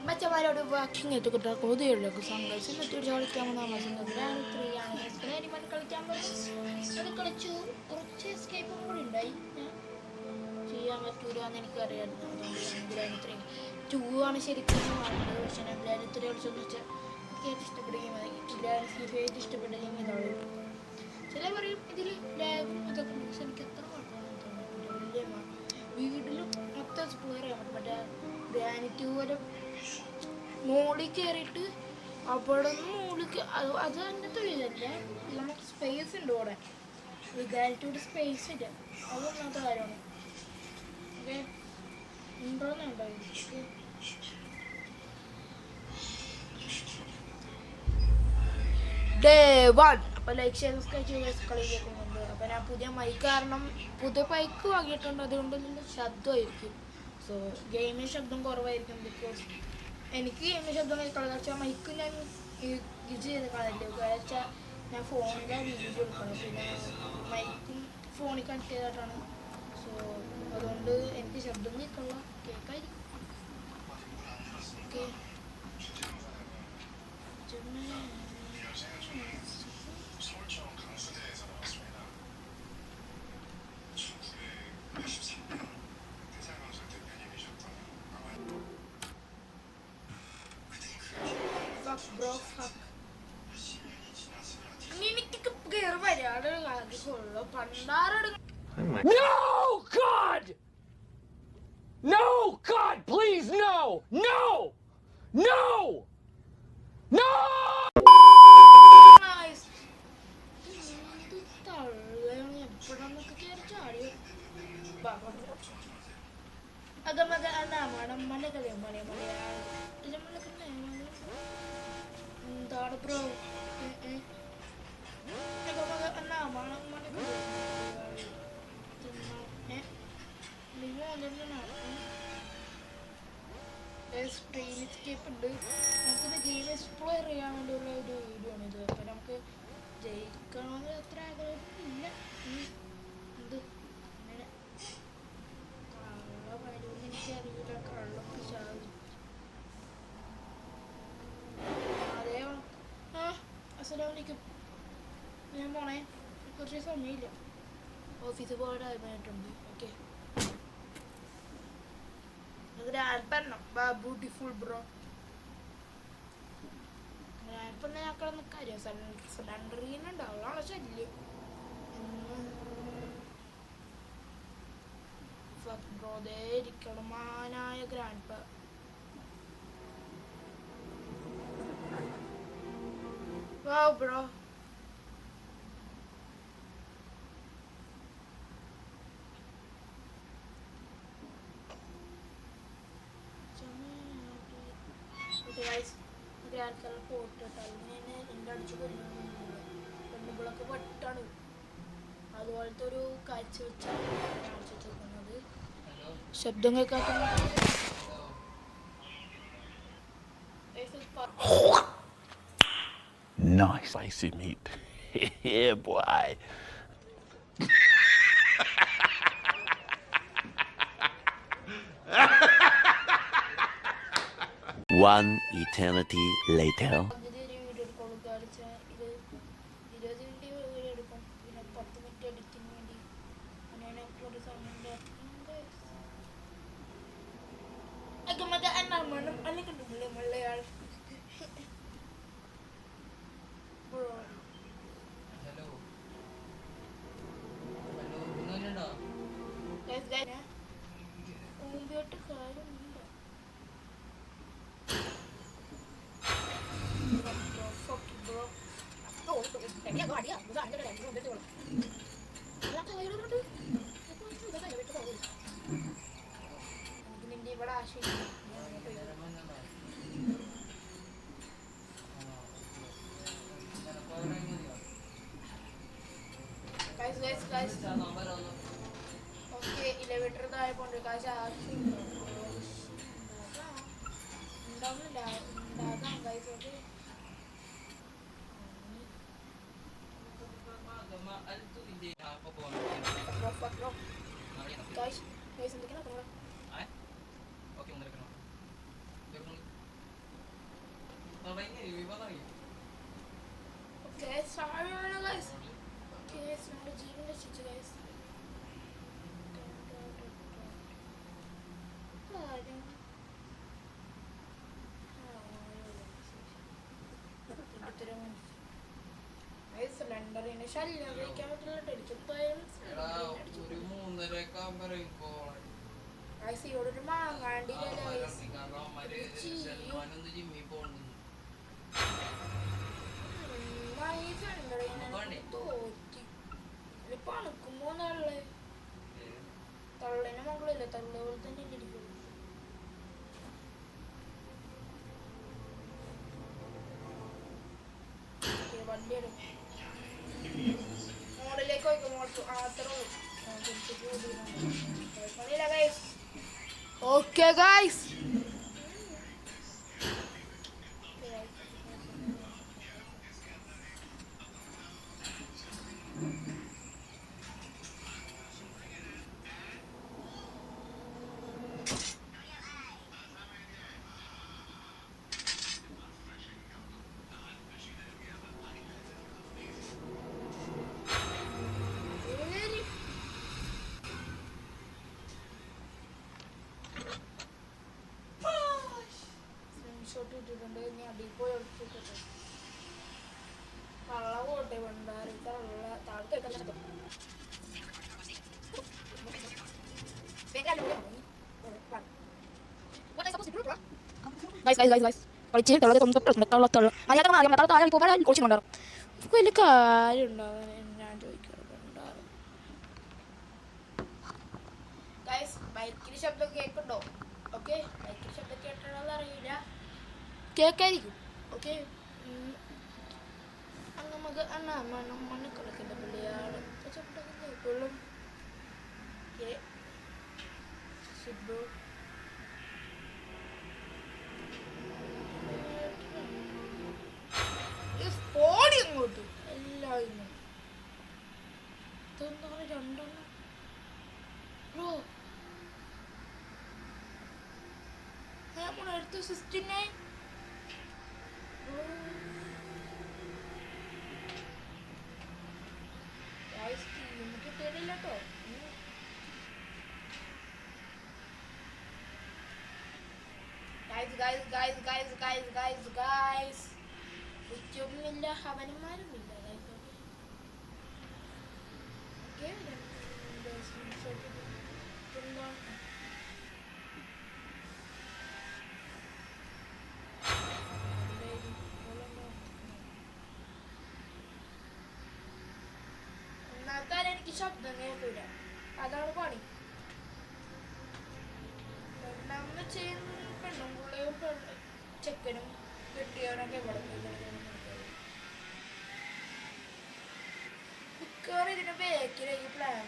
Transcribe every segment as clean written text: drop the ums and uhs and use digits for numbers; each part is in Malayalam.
മച്ചന്മാരോട് വാക്കിങ്ങെത്തി കിട്ടാൻ കൊതിയുള്ളൊക്കെ സംഘർഷം എന്നിട്ട് കളിക്കാൻ താമസം 3 ആണ് അനിമൽ കളിക്കാൻ പറഞ്ഞു. അത് കളിച്ചു. കുറച്ച് എസ്കേപ്പും കൂടി ഉണ്ടായി. ചെയ്യാൻ പറ്റൂലെന്ന് എനിക്കറിയാമായിരുന്നു. അതുകൊണ്ട് ഗ്രാൻഡ് 3 ആണ് ശരിക്കും വേണ്ടത്. പക്ഷെ ഞാൻ ഗ്രാൻഡ് 3 കളിച്ചെന്ന് വെച്ചാൽ എനിക്ക് ഏറ്റവും ഇഷ്ടപ്പെട്ട ഗെയിം ഗ്രാൻഡ് ഏറ്റവും ഇഷ്ടപ്പെട്ട ഗെയിം ഇതാണ്. ചില പറയും ഇതിൽ ലാഗും ഇതൊക്കെ ഉണ്ട്. പക്ഷെ എനിക്ക് എത്ര കുഴപ്പമില്ല. വീട്ടിലും മൊത്തം എക്സ്പ്ലോർ ചെയ്യാൻ പറ്റും. മറ്റേ ഗ്രാൻഡ് 2 വരെ മോളിൽ കയറിയിട്ട് അവിടെ നിന്ന് മോളിൽ അത് തന്നെ തൊഴിലല്ല. നമുക്ക് സ്പേസ് ഉണ്ട് അവിടെ. ഗ്രാൻഡ് 2 സ്പേസ് ഇല്ല. അതൊന്നാമത്തെ കാര്യമാണ്. ഓക്കെ ഉണ്ടോയെന്ന് ഉണ്ടായി. ഡേ 1 അപ്പോൾ ലൈക്ക് ഷെയർ സബ്സ്ക്രൈബ് ചെയ്ത് കളിക്കുന്നുണ്ട്. അപ്പോൾ ഞാൻ പുതിയ മൈക്ക് കാരണം പുതിയ മൈക്ക് വാങ്ങിയിട്ടുണ്ട്. അതുകൊണ്ട് ശബ്ദമായിരിക്കും. സോ ഗെയിമിന് ശബ്ദം കുറവായിരിക്കും. ബിക്കോസ് എനിക്ക് ഗെയിമിന് ശബ്ദം കളിക്കാമെന്ന് വെച്ചാൽ മൈക്ക് ഞാൻ യൂസ് ചെയ്ത് കളയില്ല. കാരണം വെച്ചാൽ ഞാൻ ഫോണിൻ്റെ വീഡിയോ എടുക്കണം. പിന്നെ മൈക്കും ഫോണിൽ കണക്ട് ചെയ്തിട്ടാണ്. സോ അതുകൊണ്ട് എനിക്ക് ശബ്ദം കേൾക്കുള്ള കേൾക്കായിരിക്കും. Okay No, God! No, God, please, no! No! No! No! bro. Screen escape ഉണ്ട്. നമുക്കിത് ഗെയിം എക്സ്പ്ലോർ ചെയ്യാൻ വേണ്ടിയുള്ള ഒരു വീഡിയോ ആണ് ഇത്. അപ്പം നമുക്ക് ജയിക്കണമെന്ന് അത്ര ആഗ്രഹമില്ല. എന്ത് അങ്ങനെ കള്ള വരുമെന്ന് എനിക്കറിയില്ല. കള്ളൊക്കെ സാധിക്കും. അതേ അസ്സലാമലൈക്കും. ഞാൻ പോണേ. കുറച്ച് സമയമില്ല. ഓഫീസിൽ പോയിട്ടായിട്ടുണ്ട്. Okay beautiful bro. ഗ്രാൻഡ് ഞക്കളൊന്നും കാര്യം സിലിണ്ടറിനുണ്ടാവും. ആളെ ശല്യം ബ്രോതേ ഇരിക്കണം. മാനായ ഗ്രാൻഡ് ബ്രോ. ഗ്രാൻഡ് കളർ പോട്ടിട്ടാലും ഞാൻ എൻ്റെ അടിച്ചു പെണ്ണുകളൊക്കെ പെട്ടാണ്. അതുപോലത്തെ ഒരു കാഴ്ച വെച്ചാണ് കാണിച്ചു വെച്ചിരിക്കുന്നത്. ശബ്ദം കേൾക്കാത്ത nice spicy meat. Yeah, boy. One eternity later. guys. Okay, elevator താഴെ പോണ്ട് guys. ഉണ്ടാവില്ല ഉണ്ടാകാം guys. Okay. Guys, guys, എന്തൊക്കെയാണ് Okay, sorry guys. Okay, നമ്മുടെ ജീവൻ രക്ഷിച്ചു guys. സിലിണ്ടറിന്റെ ശല്യം ഉപയോഗിക്കാൻ പറ്റില്ല ഒരു മാങ്ങാണ്ടില്ല തോറ്റി പണുക്കുമ്പോ തള്ളേ തള്ളേനെ മകളില്ല തള്ള പോലെ തന്നെ ഇരിക്കുള്ളൂ വണ്ടിയുടെ മോളിലേക്ക് പോയിക്കോ മോട്ടു അത്ര ഓക്കെ ഗൈസ് ഇട്ടിട്ടുണ്ട് ഇനി അടിയിൽ പോയി എടുത്തിട്ട് കള്ള പോട്ടെ പണ്ടാറ് കള്ള താഴത്തെ വലിയ കാര്യം ഉണ്ടാകാൻ ഞാൻ ചോദിക്കാറുണ്ടാറ് ബൈക്കിന് ശബ്ദം കേൾക്കുന്നുണ്ടോ? ഓക്കെ, ബൈക്കിന് ശബ്ദം കേട്ടോന്ന് അറിയില്ല, കേൾക്കായിരിക്കും. ഓക്കെ. നമുക്ക് മണ്ണിക്കളക്കിൻ്റെ പിള്ളേയാണ് ശബ്ദം കേൾക്കുള്ളൂ. ഫോണി അങ്ങോട്ട് എല്ലാവരും രണ്ടെണ്ണം ബ്രോ നമ്മളെടുത്ത് 69 നമുക്ക് തരില്ല കേട്ടോ. ില്ല അവന്മാരുമില്ല. ഒന്നാമത്തെ എനിക്ക് ശബ്ദം കേൾക്കൂല, അതാണ് പണി. രണ്ടാമത് ചെയ്യുന്ന പെണ്ണും പുള്ളിയും ചെക്കനും കെട്ടിയവനൊക്കെ ഇവിടെ മിക്കവാറും ഇതിന്റെ ബേക്കിലേക്ക് പ്ലാൻ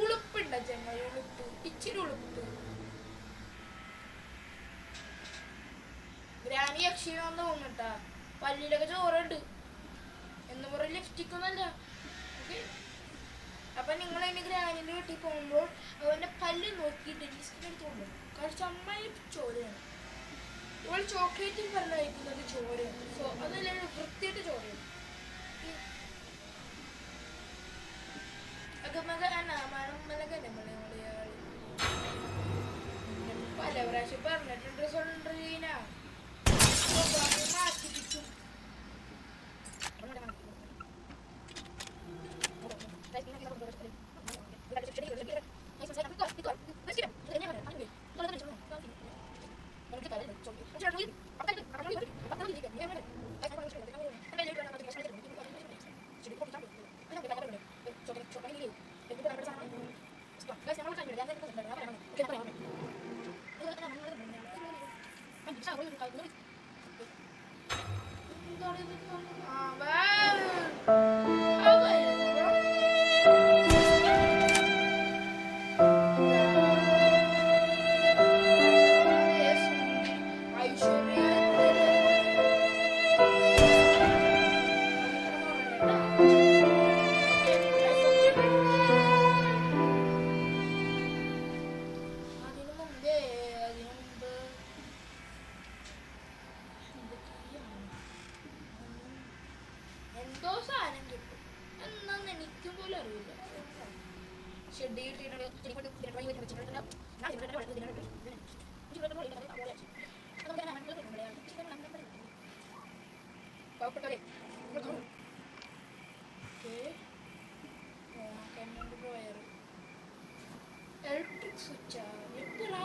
ഉളുപ്പുണ്ട ചെങ്ങായി, ഉളുപ്പ്, ഇച്ചിരി ഉളുപ്പ്. ഗ്രാനി യക്ഷീണെന്ന് തോന്നിട്ടാ, പല്ലിലൊക്കെ ചോറുണ്ട് എന്ന് പറയും, ലിപ്സ്റ്റിക്കൊന്നല്ല. ഓക്കെ, അപ്പൊ നിങ്ങൾ അതിന് ഗ്രാനിന്റെ വീട്ടിൽ പോകുമ്പോൾ അവന്റെ പല്ല് നോക്കിയിട്ട് ലിസ്റ്റിന് എടുത്തുകൊണ്ട് കഴിച്ച് അമ്മായി ചോരയാണ്. ഇവൾ ചോക്ലേറ്റും പറഞ്ഞ് കഴിക്കുന്നത് ചോരയാണ്. സോ അതല്ല വൃത്തിയായിട്ട് ചോരയാണ്. പല പ്രാവശ്യം പറഞ്ഞിട്ടുണ്ട് സൊണ്ടീന മാറ്റിപ്പിച്ചു. എന്തോ സാധനം കിട്ടും എന്നാന്ന് എനിക്കും പോലും അറിയില്ല. ഷെഡ് ഇലക്ട്രിക് സ്വിച്ചാ എപ്പോഴാ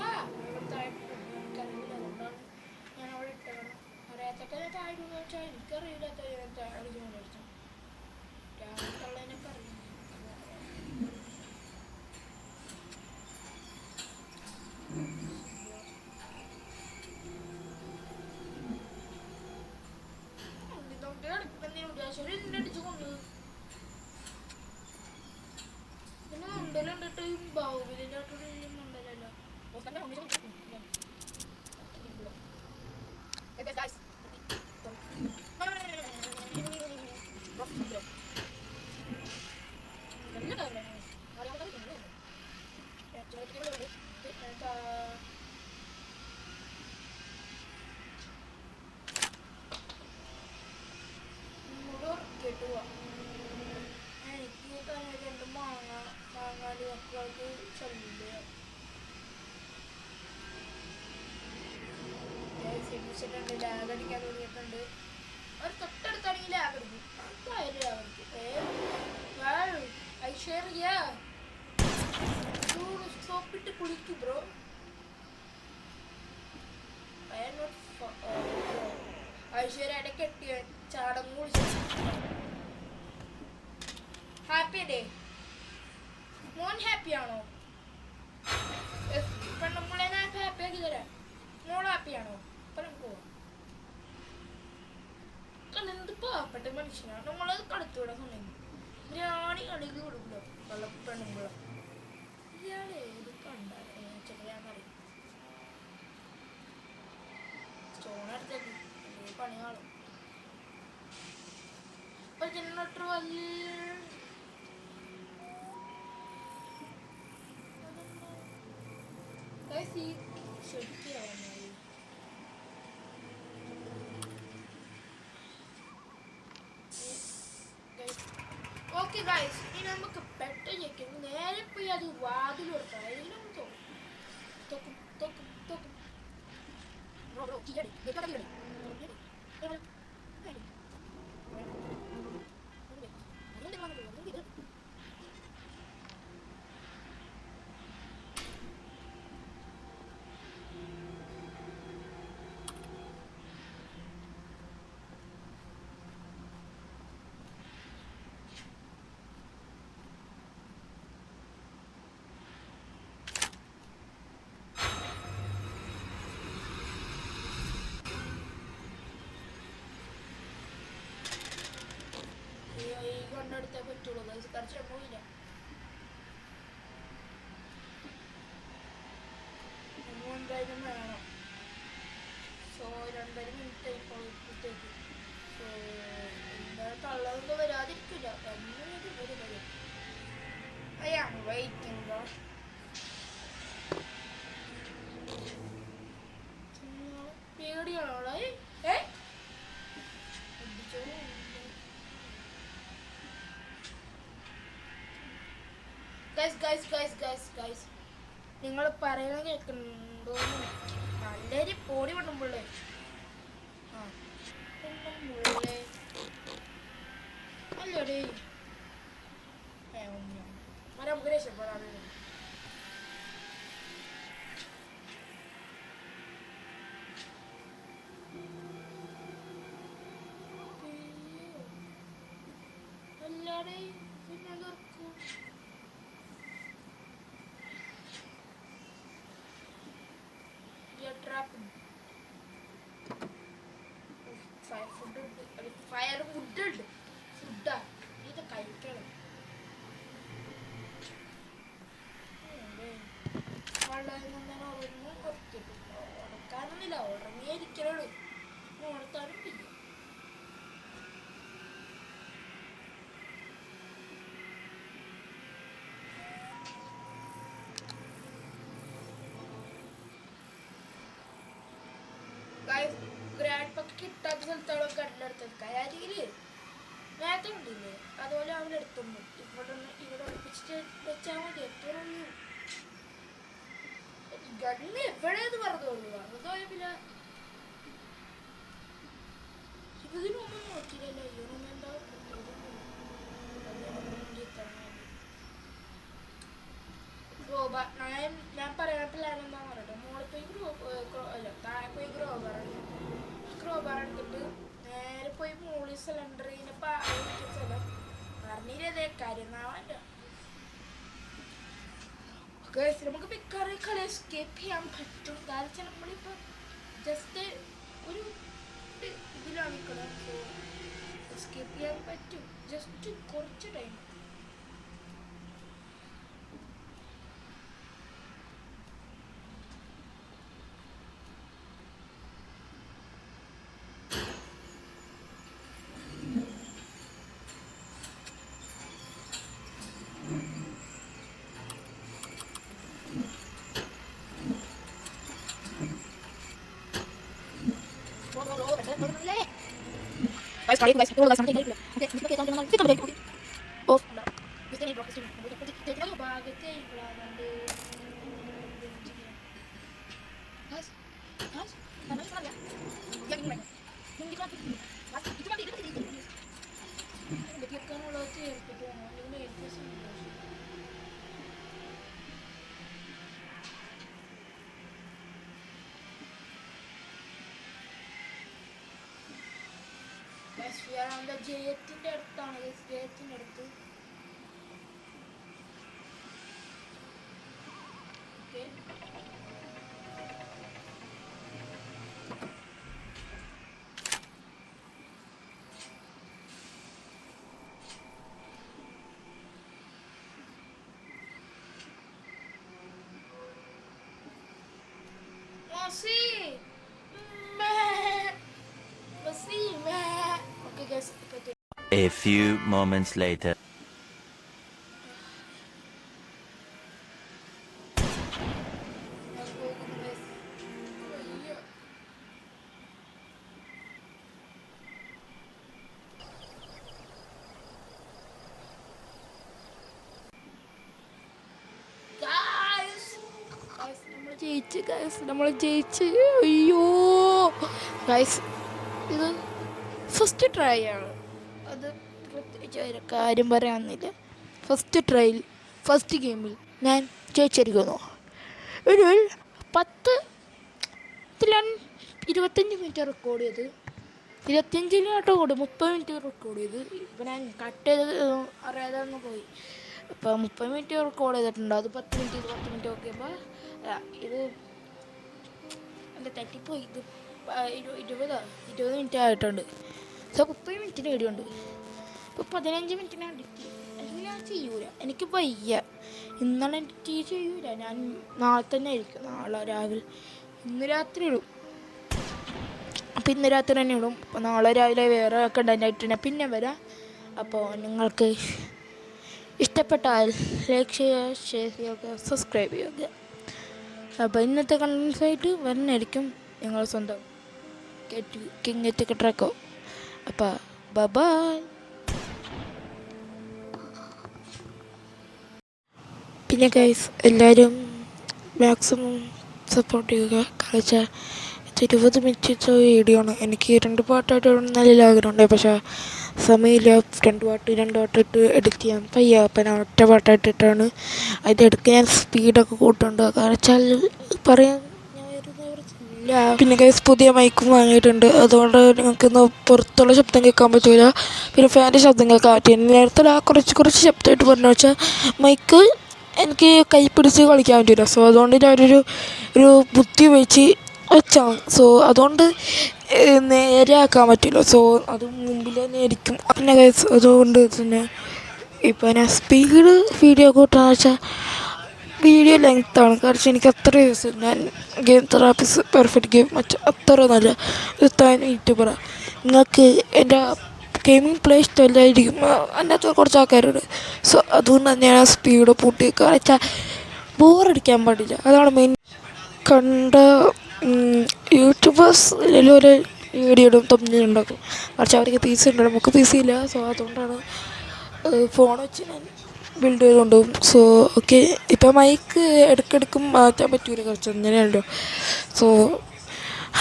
എനിക്കറിയില്ല. അതുകൊണ്ടാണ് ഞാൻ അവിടെ ഇട്ടത്. അറിയാത്തൊക്കെ താഴ്ന്നു വെച്ചാൽ എനിക്കറിയില്ലാത്ത അടിച്ചു രാവിലത്തുള്ളതിനൊക്കെ അറിയാം. അടിച്ചു കൊണ്ടു പിന്നെ മുണ്ടലുണ്ടിട്ട് ബാഹുബലിന്റെ മുണ്ടലല്ലോ. എനിക്ക് രണ്ട് മാങ്ങാടി മക്കൾക്ക് ചൊല്ല് ലാഗ് അടിക്കാൻ തുടങ്ങിയിട്ടുണ്ട്. അവർ തൊട്ടടുത്താണെങ്കിൽ ലാഗ് അടിക്കും. എന്തായാലും ലാഗ് അടിക്കും. ഐശ്വര്യ സോപ്പിട്ട് കുളിക്കും ബ്രോ. ഐശ്വര്യ ഇടയ്ക്ക് കെട്ടിയ ചാടങ്ങ് കുളിച്ചു. ഹാപ്പി അല്ലേ മോൻ? ഹാപ്പിയാണോ? പെണ്ണുമ്പളെ ഹാപ്പി ആക്കി തരാം. മോൾ ഹാപ്പിയാണോ? അപ്പൊ നമുക്ക് പോവാം. എന്ത് പാവപ്പെട്ട മനുഷ്യനാണ്. നമ്മളത് കടത്തുവിടാൻ സമയം റാണി കളിക്ക് കൊടുക്കല്ലോ വെള്ള പെണ്ണുമ്പള. ഇയാൾ ഏത് കണ്ടാലും സ്റ്റോണെടുത്തേക്ക് പണി കാണും. അപ്പൊ ജനറേറ്റർ വലിയ ഓക്കെ ഗൈസ്, ഇനി നമുക്ക് പെട്ടെന്ന് ഞെക്കുമ്പോൾ നേരെ പോയി അത് വാതിൽ കൊടുക്കാം. അതിലും തോക്കും തോക്കും തോക്കും കൊണ്ടെടുത്തേ പറ്റുള്ളൂ. കുറച്ച് പോയില്ല. എന്തായാലും വേണം. സോ 2.5 മിനിറ്റ് ഇപ്പോഴത്തേക്ക്. സോ എന്താ തള്ളതൊന്നും വരാതിരിക്കില്ല. I am waiting bro. പേടിയാണോ? ഗൈസ് നിങ്ങൾ പറയുന്നത് കേൾക്കുന്നുണ്ടോ? നല്ലൊരു പൊടി പെണ്ണുമ്പിള്ളേ. ആ പെണ്ണുമ്പിള്ളേ അല്ലേടേ. നമുക്ക് രക്ഷപ്പെടാൻ എന്താടേ പിന്നെ തുറക്കും ട്രാപ്പ് ഫയർ ഫുഡ് ഉണ്ട് ഫുഡാ ഇത് കഴിക്കണം ഉറക്കാനൊന്നുമില്ല ഉറങ്ങിയിരിക്കണുള്ളൂ ഉണർത്താനും ഇല്ല ഗ്രാൻഡ് പക്ക് കിട്ടാത്ത സ്ഥലത്തോളം കണ്ടെടുത്തത് കാര്യത്തില് നേരത്തെ ഉണ്ടില്ലേ അതുപോലെ അവൻ എടുത്തുണ്ട് ഇവിടെ ഒളിപ്പിച്ചിട്ട് വെച്ചാൽ മതി എത്ര ഉള്ളൂ ഗണ്ണ് എവിടെയെന്ന് പറഞ്ഞോളൂ വെറുതെ പിന്നെ ഇതിനൊന്നും നോക്കിയില്ലല്ലോ ഇവനൊന്നും എന്താ ഞാൻ പറയാൻ പ്ലാൻ എന്താ പറയട്ടെ മോളിൽ പോയി അല്ല താഴെ പോയി ഗ്രോബർ എടുത്തിട്ട് നേരെ പോയി മോളി സിലിണ്ടറിന് സ്ഥലം പറഞ്ഞില്ലേ കാര്യം നമുക്ക് മിക്കവാറും കളി എസ്കേപ്പ് ചെയ്യാൻ പറ്റും കാരണം വെച്ചാൽ നമ്മളിപ്പോൾ ജസ്റ്റ് ഒരു ഇതിലാണ് നിൽക്കണം എസ്കേപ്പ് ചെയ്യാൻ പറ്റും ജസ്റ്റ് കുറച്ച് time Guys, sorry guys, guys, something like okay, okay, okay, off. This is broken. ഭാഗത്തെ Guys, guys, mana sih ya? Ya ini mana? Ini kan, mas, itu mah itu. വെക്കാനുള്ള ചേർത്തിട്ട് ഇങ്ങനെ ജയത്തിന്റെ അടുത്താണ് ജയത്തിന്റെ അടുത്ത് okay A few moments later. നമ്മൾ ജയിച്ച് അയ്യോ ഗൈസ് ഇത് ഫസ്റ്റ് ട്രൈ ആണ് അത് പ്രത്യേകിച്ച് ഒരു കാര്യം പറയാമെന്നില്ല ഫസ്റ്റ് ട്രയൽ ഫസ്റ്റ് ഗെയിമിൽ ഞാൻ ജയിച്ചിരിക്കുന്നു ഒരു 25 മിനിറ്റ് റെക്കോർഡ് ചെയ്ത് 25 റെക്കോർഡ് 30 മിനിറ്റ് റെക്കോർഡ് ചെയ്ത് ഇപ്പം ഞാൻ കട്ട് ചെയ്ത് അറിയാതെ ഒന്ന് പോയി ഇപ്പോൾ 30 മിനിറ്റ് റെക്കോർഡ് ചെയ്തിട്ടുണ്ട് അത് 10 മിനിറ്റ് നോക്കിയപ്പോൾ ഇത് എൻ്റെ തെറ്റിപ്പോയി ഇത് 20 മിനിറ്റ് ആയിട്ടുണ്ട് സോ 30 മിനിറ്റിന് വീഡിയോണ്ട് ഇപ്പോൾ 15 മിനിറ്റിന് എഡിറ്റ് അല്ലെങ്കിൽ ഞാൻ ചെയ്യൂല എനിക്ക് വയ്യ ഇന്നാണ് എഡിറ്റ് ചെയ്യൂല ഞാൻ നാളെ തന്നെ ആയിരിക്കും നാളെ രാവിലെ ഇന്ന് രാത്രി ഇടും അപ്പോൾ ഇന്ന് രാത്രി തന്നെ ഇടും അപ്പോൾ നാളെ രാവിലെ വേറെ കണ്ടന്റ് ആയിട്ട് ഞാൻ പിന്നെ വരാം അപ്പോൾ നിങ്ങൾക്ക് ഇഷ്ടപ്പെട്ടാൽ ലൈക്ക് ചെയ്യുക ഷെയർ ചെയ്യുക സബ്സ്ക്രൈബ് ചെയ്യുക അപ്പോൾ ഇന്നത്തെ കണ്ടൻസ് ആയിട്ട് വരുന്നതായിരിക്കും ഞങ്ങൾ സ്വന്തം കിങ് ട്രക്കോ അപ്പോൾ ബൈ പിന്നെ ഗൈസ് എല്ലാവരും മാക്സിമം സപ്പോർട്ട് ചെയ്യുക കളിച്ചാൽ 20 മിനിറ്റ് വീഡിയോ ആണ് എനിക്ക് 2 പാട്ടായിട്ട് നല്ല ആഗ്രഹമുണ്ട് പക്ഷേ സമയമില്ല 2 പാട്ടിട്ട് എഡിറ്റ് ചെയ്യാൻ വയ്യ അപ്പം ഞാൻ ഒറ്റ പാട്ടായിട്ടിട്ടാണ് അതിൻ്റെ ഇടയ്ക്ക് ഞാൻ സ്പീഡൊക്കെ കൂട്ടുന്നുണ്ട് കാരണം വെച്ചാൽ പറയാൻ ഞാൻ വരുന്ന പിന്നെ ഗൈസ് പുതിയ മൈക്കും വാങ്ങിയിട്ടുണ്ട്. അതുകൊണ്ട് നിങ്ങൾക്കിന്ന് പുറത്തുള്ള ശബ്ദം കേൾക്കാൻ പറ്റില്ല. പിന്നെ ഫാൻ്റെ ശബ്ദം കേൾക്കാൻ പറ്റില്ല. നേരത്തെ കുറച്ച് ശബ്ദമായിട്ട് പറഞ്ഞു വെച്ചാൽ മൈക്ക് എനിക്ക് കൈ പിടിച്ച് കളിക്കാൻ പറ്റില്ല. സോ അതുകൊണ്ട് ഞാനൊരു ബുദ്ധി വെച്ച് വെച്ചാണ്. സോ അതുകൊണ്ട് നേരെ ആക്കാൻ പറ്റില്ല. സോ അത് മുമ്പിൽ തന്നെ ആയിരിക്കും. പിന്നെ ഗൈസ് അതുകൊണ്ട് തന്നെ ഇപ്പം ഞാൻ സ്പീഡ് വീഡിയോ കൂട്ടാന്ന് വെച്ചാൽ വീഡിയോ ലെങ്ത്താണ്. കാരണം എനിക്ക് അത്ര യൂസ് ഞാൻ ഗെയിം തെറാപ്പിസ് പെർഫെക്റ്റ് ഗെയിം അത്ര നല്ല യൂട്യൂബറാണ്. നിങ്ങൾക്ക് എൻ്റെ ഗെയിമിംഗ് പ്ലേ ഇഷ്ടമല്ലായിരിക്കും. അതിനകത്ത് കുറച്ച് ആൾക്കാരുണ്ട്. സോ അതുകൊണ്ട് തന്നെയാണ് സ്പീഡ് പൂട്ടി. കാരണം വെച്ചാൽ ബോറടിക്കാൻ പാടില്ല. അതാണ് മെയിൻ. കണ്ട യൂട്യൂബേഴ്സ് എല്ലാവരും വീഡിയോ ഇടും, തമ്മിലുണ്ടാക്കും. പക്ഷെ അവർക്ക് പീസ് ഉണ്ട്, നമുക്ക് പീസ് ഇല്ല. സോ അതുകൊണ്ടാണ് ഫോൺ വെച്ച് ഞാൻ ബിൽഡ് ചെയ്തുകൊണ്ടുപോകും. So okay. ഇപ്പം മൈക്ക് ഇടയ്ക്കിടയ്ക്കും മാറ്റാൻ പറ്റൂല, കുറച്ച് അങ്ങനെയല്ലോ. So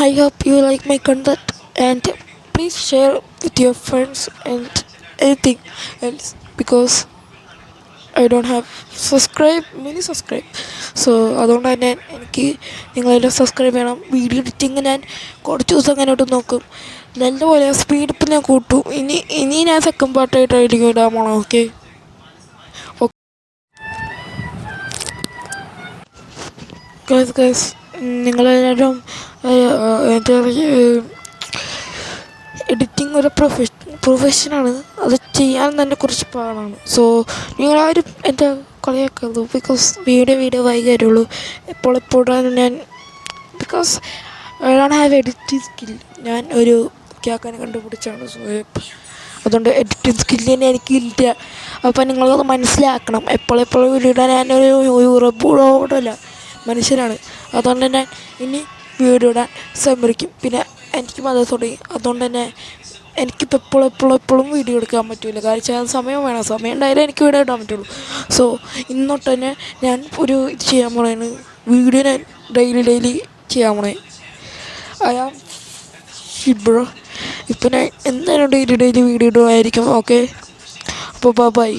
I hope you like my content and please share with your friends and anything else because I don't have mini subscribe. So അതുകൊണ്ട് തന്നെ എനിക്ക് നിങ്ങളെല്ലാം സബ്സ്ക്രൈബ് ചെയ്യണം. വീഡിയോ എഡിറ്റിങ് ഞാൻ കുറച്ച് ദിവസം അങ്ങനെയോട്ട് നോക്കും. നല്ലപോലെ സ്പീഡ് ഇപ്പം ഞാൻ കൂട്ടും. ഇനി ഞാൻ സെക്കൻഡ് പാർട്ടായിട്ടായിരിക്കും ഇടാൻ പോണം. ഓക്കെ ഗൈസ് നിങ്ങളെല്ലാവരും എന്താ എഡിറ്റിംഗ് ഒരു പ്രൊഫഷനാണ്. അത് ചെയ്യാൻ തന്നെ കുറച്ച് പാടാണ്. സോ നിങ്ങളാരും എൻ്റെ കളിയാക്കരുത്. Because video വൈകാരുള്ളൂ. എപ്പോഴാണ് ഞാൻ because I don't have editing skill. ഞാൻ ഒരു കേൾക്കാൻ കണ്ടുപിടിച്ചാണ്. സോ അതുകൊണ്ട് എഡിറ്റിംഗ് സ്കില്ല് തന്നെ എനിക്കില്ല. അപ്പം നിങ്ങളത് മനസ്സിലാക്കണം. എപ്പോഴും വീഡിയോ ഇടാൻ ഞാനൊരു റബ്ബോടല്ല മനുഷ്യനാണ്. അതുകൊണ്ട് തന്നെ ഇനി വീഡിയോ ഇടാൻ ശ്രമിക്കും. പിന്നെ എനിക്ക് മതം തുടങ്ങി. അതുകൊണ്ട് തന്നെ എനിക്കിപ്പോൾ എപ്പോഴും വീഡിയോ എടുക്കാൻ പറ്റില്ല. കാരണം സമയം വേണം. സമയം ഉണ്ടായാലേ എനിക്ക് വീഡിയോ ഇടാൻ പറ്റുള്ളൂ. സോ ഇന്നോട്ട് തന്നെ ഞാൻ ഒരു ഇത് ചെയ്യാൻ പോണേണ്. വീഡിയോ ഞാൻ ഡെയിലി ചെയ്യാൻ പോണേ. I am bro. ഇപ്പം ഞാൻ എന്തായാലും ഡെയിലി വീഡിയോ ഇടുമായിരിക്കും. ഓക്കെ അപ്പോൾ ബൈ.